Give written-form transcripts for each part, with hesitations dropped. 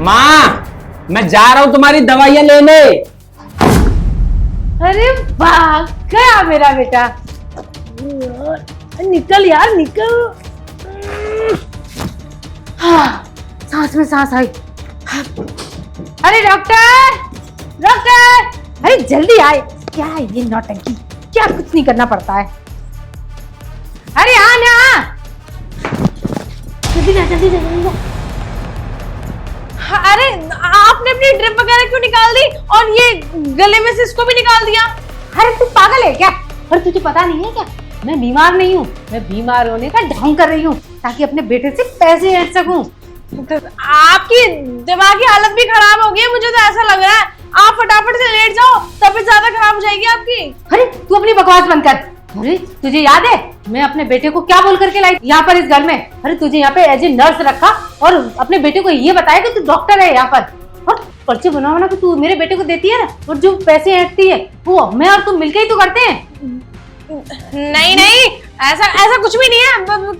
माँ, मैं जा रहा हूँ तुम्हारी दवाइयाँ लेने। अरे वाह, गया मेरा बेटा। निकल यार निकल। हाँ, सांस में सांस आई। अरे डॉक्टर, डॉक्टर, अरे जल्दी आए। क्या है ये नौटंकी, क्या कुछ नहीं करना पड़ता है। अरे हाँ ना, जल्दी ना जल्दी ना। अरे आपने अपनी ड्रिप वगैरह क्यों निकाल दी और ये गले में से इसको भी निकाल दिया? अरे तू पागल है क्या? अरे तुझे पता नहीं है क्या, मैं बीमार नहीं हूँ, मैं बीमार होने का ढोंग कर रही हूँ ताकि अपने बेटे से पैसे ऐंठ सकूं। आपकी दिमागी हालत भी खराब हो गई है, मुझे तो ऐसा लग रहा है। आप फटाफट से लेट जाओ, तबीयत ज्यादा खराब हो जाएगी आपकी। अरे तू अपनी बकवास बंद कर। अरे तुझे याद है मैं अपने बेटे को क्या बोल करके लाई यहाँ पर इस घर में? अरे तुझे यहाँ पे एज ए नर्स रखा और अपने बेटे को ये बताया कि तू डॉक्टर है यहाँ पर, और पर्चे बना बना के तू मेरे बेटे को देती है ना, और जो पैसे ऐंठती है वो मैं और तू मिलके ही तो करते हैं। नहीं नहीं, ऐसा कुछ भी नहीं है।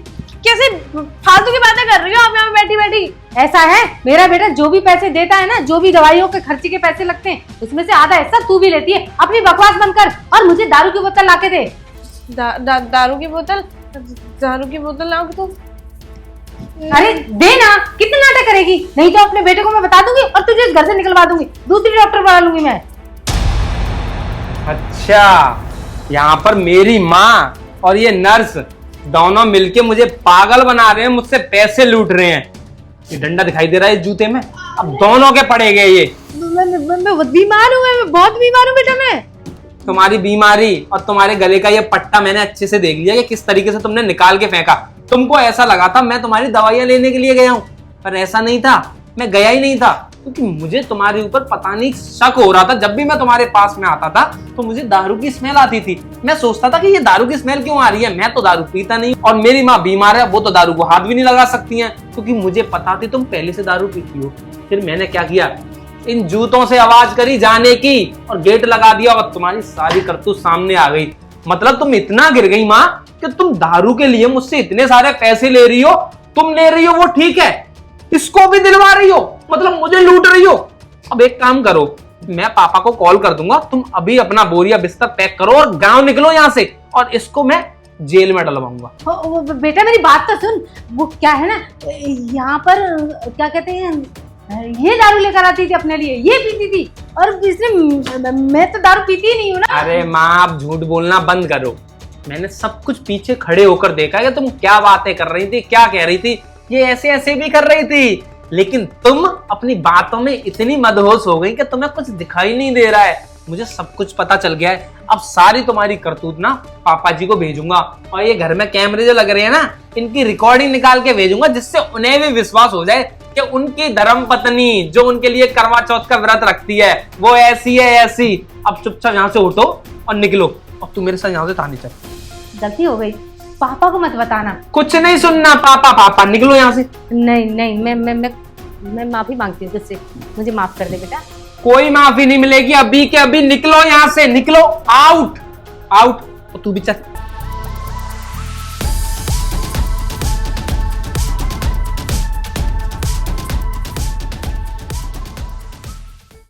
कैसे फालतू की बातें कर रही हो आप यहाँ बैठी बैठी? ऐसा है, मेरा बेटा जो भी पैसे देता है ना, जो भी दवाइयों के खर्चे के पैसे लगते हैं, उसमें से आधा हिस्सा तू भी लेती है। अपनी बकवास बंद कर और मुझे दारू की बोतल लाके दे। दारू की बोतल? दारू की बोतल लाओ तो? अरे दे ना, कितना नाटक करेगी? नहीं तो अपने बेटे को मैं बता दूंगी और तुझे इस घर से निकलवा दूंगी, दूसरी डॉक्टर बुला लूंगी मैं। अच्छा, यहाँ पर मेरी माँ और ये नर्स दोनों मिलके मुझे पागल बना रहे हैं, मुझसे पैसे लूट रहे हैं। ये डंडा दिखाई दे रहा है जूते में, अब दोनों के पड़े गए ये। मैं बीमार हूँ, मैं बहुत बीमार हूँ बेटा। मैं तुम्हारी बीमारी और तुम्हारे गले का ये पट्टा मैंने अच्छे से देख लिया कि किस तरीके से तुमने निकाल के फेंका। तुमको ऐसा लगा था मैं तुम्हारी दवाइयां लेने के लिए गया हूँ, पर ऐसा नहीं था, मैं गया ही नहीं था, क्योंकि मुझे तुम्हारे ऊपर पता नहीं शक हो रहा था। जब भी मैं तुम्हारे पास में आता था तो मुझे दारू की स्मेल आती थी। मैं सोचता था कि ये दारू की स्मेल क्यों आ रही है, मैं तो दारू पीता नहीं, और मेरी माँ बीमार है, वो तो दारू को हाथ भी नहीं लगा सकती हैं, क्योंकि मुझे पता थी तुम पहले से दारू पीती हो। फिर मैंने क्या किया, इन जूतों से आवाज करी जाने की और गेट लगा दिया, और तुम्हारी सारी करतूत सामने आ गई। मतलब तुम इतना गिर गई माँ कि तुम दारू के लिए मुझसे इतने सारे पैसे ले रही हो। तुम ले रही हो वो ठीक है, इसको भी दिलवा रही हो, मतलब मुझे लूट रही हो। अब एक काम करो, मैं पापा को कॉल कर दूंगा, तुम अभी अपना बोरिया बिस्तर पैक करो और गांव निकलो यहाँ से, और इसको मैं जेल में डलवाऊंगा। बेटा मेरी बात तो सुन, वो क्या है ना, यहाँ पर क्या कहते हैं, ये दारू लेकर आती थी अपने लिए, ये पीती थी, और इसने मैं तो दारू पीती ही नहीं हूँ ना। अरे माँ, आप झूठ बोलना बंद करो। मैंने सब कुछ पीछे खड़े होकर देखा कि तुम क्या बातें कर रही थी, क्या कह रही थी। ये ऐसे ऐसे भी कर रही थी, लेकिन तुम अपनी बातों में इतनी मदहोश हो गई कि तुम्हें कुछ दिखाई नहीं दे रहा है। मुझे सब कुछ पता चल गया है। अब सारी तुम्हारी करतूत ना पापा जी को भेजूंगा, और ये घर में कैमरे जो लग रहे हैं ना, इनकी रिकॉर्डिंग निकाल के भेजूंगा, जिससे उन्हें भी विश्वास हो जाए कि उनकी धर्म पत्नी जो उनके लिए करवा चौथ का व्रत रखती है वो ऐसी है ऐसी। अब चुपचाप यहाँ से उठो और निकलो, अब तू मेरे साथ यहाँ से थाने चल। गलती हो गई, पापा को मत बताना। कुछ नहीं सुनना, पापा पापा, निकलो यहाँ से। नहीं नहीं, मैं माफी मांगती हूँ तुझसे, मुझे माफ कर दे बेटा। कोई माफी नहीं मिलेगी, अभी के अभी निकलो यहाँ से, निकलो, आउट आउट। तू भी चल।